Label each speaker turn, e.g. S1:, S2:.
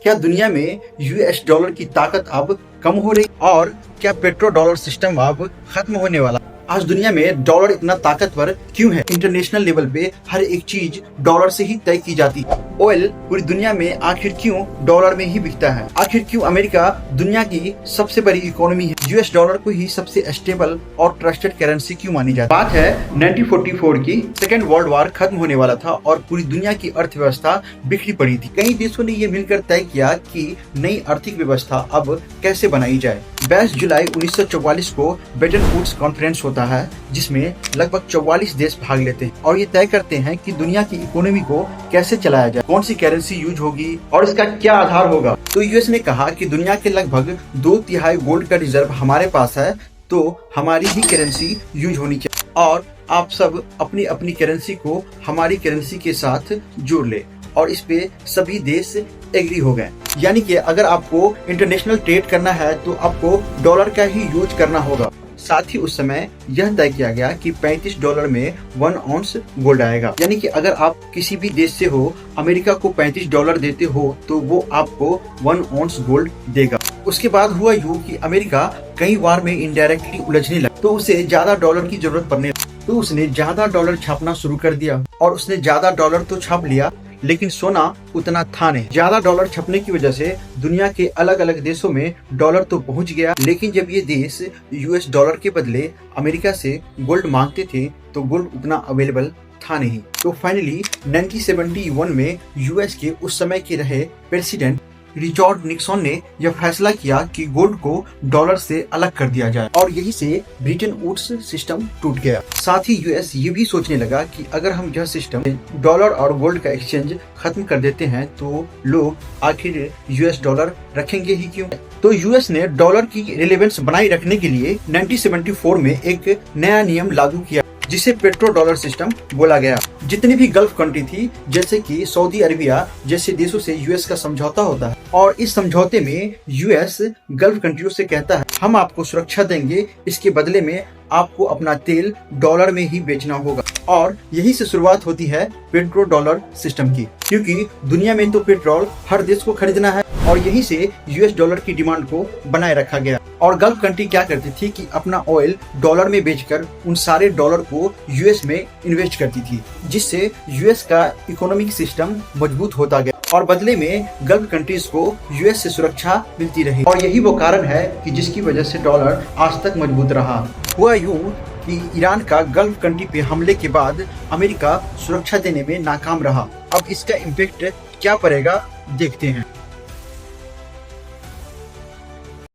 S1: क्या दुनिया में यूएस डॉलर की ताकत अब कम हो रही और क्या पेट्रो डॉलर सिस्टम अब खत्म होने वाला? आज दुनिया में डॉलर इतना ताकतवर क्यों है? इंटरनेशनल लेवल पे हर एक चीज डॉलर से ही तय की जाती है। ऑयल पूरी दुनिया में आखिर क्यों डॉलर में ही बिकता है? आखिर क्यों अमेरिका दुनिया की सबसे बड़ी इकोनॉमी है, यूएस डॉलर को ही सबसे स्टेबल और ट्रस्टेड करेंसी क्यों मानी जाती है? बात है 1944 की। सेकेंड वर्ल्ड वॉर खत्म होने वाला था और पूरी दुनिया की अर्थव्यवस्था बिखरी पड़ी थी। कई देशों ने ये मिलकर तय किया कि नई आर्थिक व्यवस्था अब कैसे बनाई जाए। 22 जुलाई 1944 को ब्रेटन वुड्स कॉन्फ्रेंस होता है, जिसमें लगभग 44 देश भाग लेते हैं और ये तय करते हैं कि दुनिया की इकोनॉमी को कैसे चलाया जाए, कौन सी करेंसी यूज होगी और इसका क्या आधार होगा। तो यूएस ने कहा कि दुनिया के लगभग 2/3 गोल्ड का रिजर्व हमारे पास है, तो हमारी ही करेंसी यूज होनी चाहिए और आप सब अपनी अपनी करेंसी को हमारी करेंसी के साथ जोड़ ले। और इस पे सभी देश एग्री हो गए। यानी कि अगर आपको इंटरनेशनल ट्रेड करना है तो आपको डॉलर का ही यूज करना होगा। साथ ही उस समय यह तय किया गया कि $35 में 1 ऑunce गोल्ड आएगा। यानी कि अगर आप किसी भी देश से हो, अमेरिका को $35 देते हो तो वो आपको 1 ऑunce गोल्ड देगा। उसके बाद हुआ यूं कि अमेरिका कई बार में इनडायरेक्टली उलझने लगा, तो उसे ज्यादा डॉलर की जरूरत पड़ने लगी। तो उसने ज्यादा डॉलर छापना शुरू कर दिया और उसने ज्यादा डॉलर तो छाप लिया, लेकिन सोना उतना था नहीं। ज्यादा डॉलर छपने की वजह से दुनिया के अलग अलग देशों में डॉलर तो पहुंच गया, लेकिन जब ये देश यूएस डॉलर के बदले अमेरिका से गोल्ड मांगते थे तो गोल्ड उतना अवेलेबल था नहीं। तो फाइनली 1971 में यूएस के उस समय के रहे प्रेसिडेंट रिचर्ड निक्सन ने यह फैसला किया कि गोल्ड को डॉलर से अलग कर दिया जाए और यही से ब्रेटन वुड्स सिस्टम टूट गया। साथ ही यूएस ये भी सोचने लगा कि अगर हम यह सिस्टम डॉलर और गोल्ड का एक्सचेंज खत्म कर देते हैं तो लोग आखिर यूएस डॉलर रखेंगे ही क्यों। तो यूएस ने डॉलर की रिलेवेंस बनाए रखने के लिए 1974 में एक नया नियम लागू किया, जिसे पेट्रो डॉलर सिस्टम बोला गया। जितनी भी गल्फ कंट्री थी, जैसे कि सऊदी अरेबिया जैसे देशों से यूएस का समझौता होता है और इस समझौते में यूएस गल्फ कंट्रियों से कहता है हम आपको सुरक्षा देंगे, इसके बदले में आपको अपना तेल डॉलर में ही बेचना होगा। और यही से शुरुआत होती है पेट्रो डॉलर सिस्टम की, क्योंकि दुनिया में तो पेट्रोल हर देश को खरीदना है और यही से यूएस डॉलर की डिमांड को बनाए रखा गया। और गल्फ कंट्री क्या करती थी कि अपना ऑयल डॉलर में बेचकर उन सारे डॉलर को यूएस में इन्वेस्ट करती थी, जिससे यूएस का इकोनॉमिक सिस्टम मजबूत होता गया और बदले में गल्फ कंट्रीज को यूएस से सुरक्षा मिलती रही। और यही वो कारण है कि जिसकी वजह से डॉलर आज तक मजबूत रहा। हुआ यूं कि ईरान का गल्फ कंट्री पे हमले के बाद अमेरिका सुरक्षा देने में नाकाम रहा। अब इसका इम्पैक्ट क्या पड़ेगा देखते हैं।